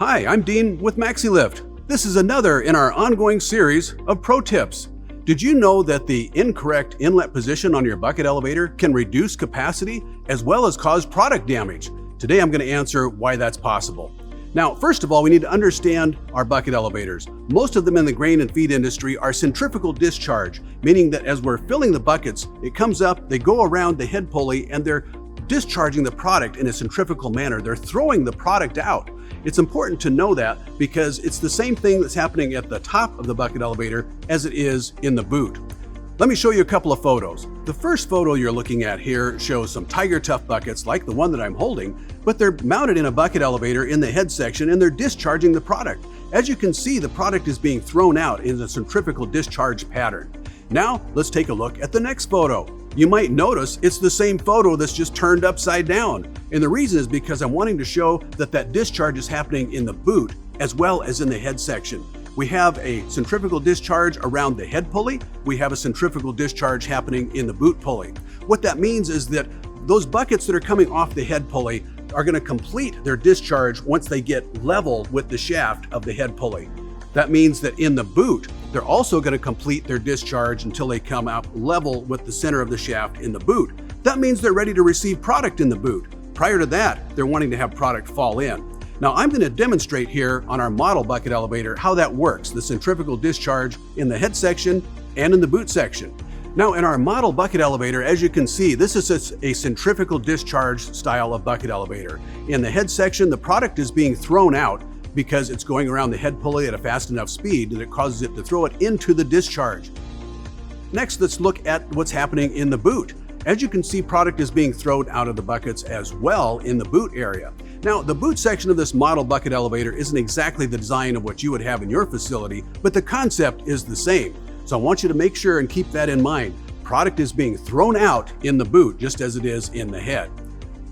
Hi, I'm Dean with Maxi-Lift. This is another in our ongoing series of pro tips. Did you know that the incorrect inlet position on your bucket elevator can reduce capacity as well as cause product damage? Today I'm going to answer why that's possible. Now, first of all, we need to understand our bucket elevators. Most of them in the grain and feed industry are centrifugal discharge, meaning that as we're filling the buckets, it comes up, they go around the head pulley, and they're discharging the product in a centrifugal manner. They're throwing the product out. It's important to know that because it's the same thing that's happening at the top of the bucket elevator as it is in the boot. Let me show you a couple of photos. The first photo you're looking at here shows some Tiger Tough buckets like the one that I'm holding, but they're mounted in a bucket elevator in the head section and they're discharging the product. As you can see, the product is being thrown out in a centrifugal discharge pattern. Now, let's take a look at the next photo. You might notice it's the same photo that's just turned upside down. And the reason is because I'm wanting to show that that discharge is happening in the boot as well as in the head section. We have a centrifugal discharge around the head pulley. We have a centrifugal discharge happening in the boot pulley. What that means is that those buckets that are coming off the head pulley are going to complete their discharge once they get level with the shaft of the head pulley. That means that in the boot, they're also going to complete their discharge until they come out level with the center of the shaft in the boot. That means they're ready to receive product in the boot. Prior to that, they're wanting to have product fall in. Now, I'm going to demonstrate here on our model bucket elevator how that works, the centrifugal discharge in the head section and in the boot section. Now, in our model bucket elevator, as you can see, this is a centrifugal discharge style of bucket elevator. In the head section, the product is being thrown out because it's going around the head pulley at a fast enough speed that it causes it to throw it into the discharge. Next, let's look at what's happening in the boot. As you can see, product is being thrown out of the buckets as well in the boot area. Now, the boot section of this model bucket elevator isn't exactly the design of what you would have in your facility, but the concept is the same. So I want you to make sure and keep that in mind. Product is being thrown out in the boot just as it is in the head.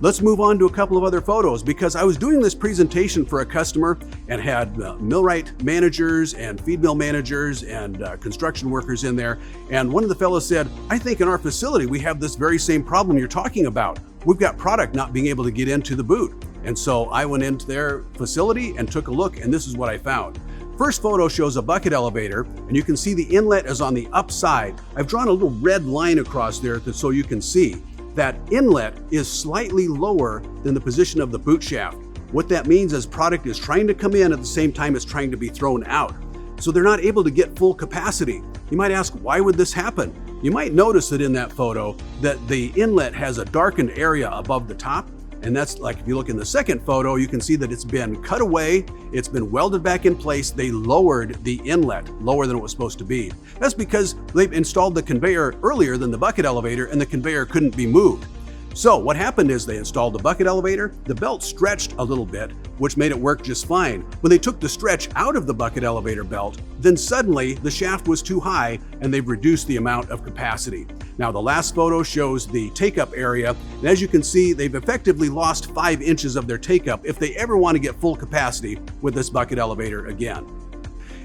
Let's move on to a couple of other photos because I was doing this presentation for a customer and had millwright managers and feed mill managers and construction workers in there. And one of the fellows said, I think in our facility we have this very same problem you're talking about. We've got product not being able to get into the boot. And so I went into their facility and took a look, and this is what I found. First photo shows a bucket elevator, and you can see the inlet is on the upside. I've drawn a little red line across there so you can see. That inlet is slightly lower than the position of the boot shaft. What that means is product is trying to come in at the same time it's trying to be thrown out. So they're not able to get full capacity. You might ask, why would this happen? You might notice that in that photo that the inlet has a darkened area above the top. And that's like, if you look in the second photo, you can see that it's been cut away, it's been welded back in place. They lowered the inlet lower than it was supposed to be. That's because they've installed the conveyor earlier than the bucket elevator and the conveyor couldn't be moved. So what happened is they installed the bucket elevator, the belt stretched a little bit, which made it work just fine. When they took the stretch out of the bucket elevator belt, then suddenly the shaft was too high and they've reduced the amount of capacity. Now the last photo shows the take-up area, and as you can see, they've effectively lost 5 inches of their take-up if they ever want to get full capacity with this bucket elevator again.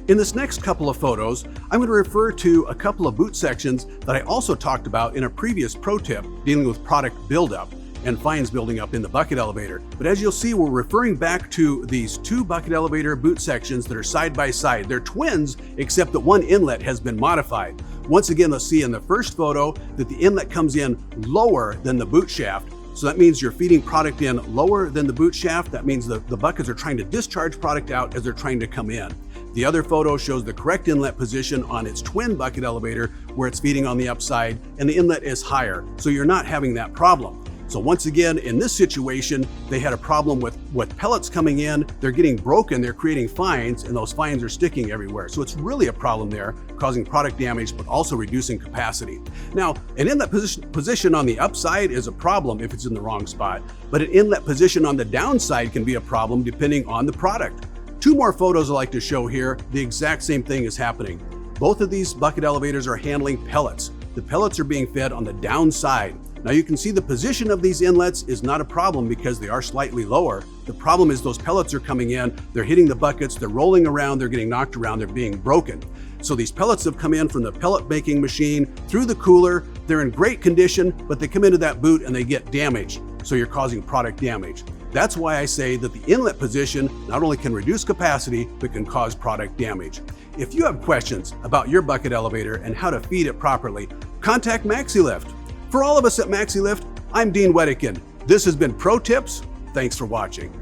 In this next couple of photos, I'm going to refer to a couple of boot sections that I also talked about in a previous pro tip dealing with product buildup and fines building up in the bucket elevator. But as you'll see, we're referring back to these 2 bucket elevator boot sections that are side by side. They're twins, except that one inlet has been modified. Once again, let's see in the first photo that the inlet comes in lower than the boot shaft. So that means you're feeding product in lower than the boot shaft. That means the buckets are trying to discharge product out as they're trying to come in. The other photo shows the correct inlet position on its twin bucket elevator where it's feeding on the upside and the inlet is higher. So you're not having that problem. So once again, in this situation, they had a problem with pellets coming in, they're getting broken, they're creating fines, and those fines are sticking everywhere. So it's really a problem there, causing product damage, but also reducing capacity. Now, an inlet position on the upside is a problem if it's in the wrong spot, but an inlet position on the downside can be a problem depending on the product. 2 more photos I'd like to show here. The exact same thing is happening. Both of these bucket elevators are handling pellets. The pellets are being fed on the downside. Now you can see the position of these inlets is not a problem because they are slightly lower. The problem is those pellets are coming in, they're hitting the buckets, they're rolling around, they're getting knocked around, they're being broken. So these pellets have come in from the pellet making machine through the cooler. They're in great condition, but they come into that boot and they get damaged. So you're causing product damage. That's why I say that the inlet position not only can reduce capacity, but can cause product damage. If you have questions about your bucket elevator and how to feed it properly, contact Maxi-Lift. For all of us at Maxi-Lift, I'm Dean Wedekind. This has been Pro Tips. Thanks for watching.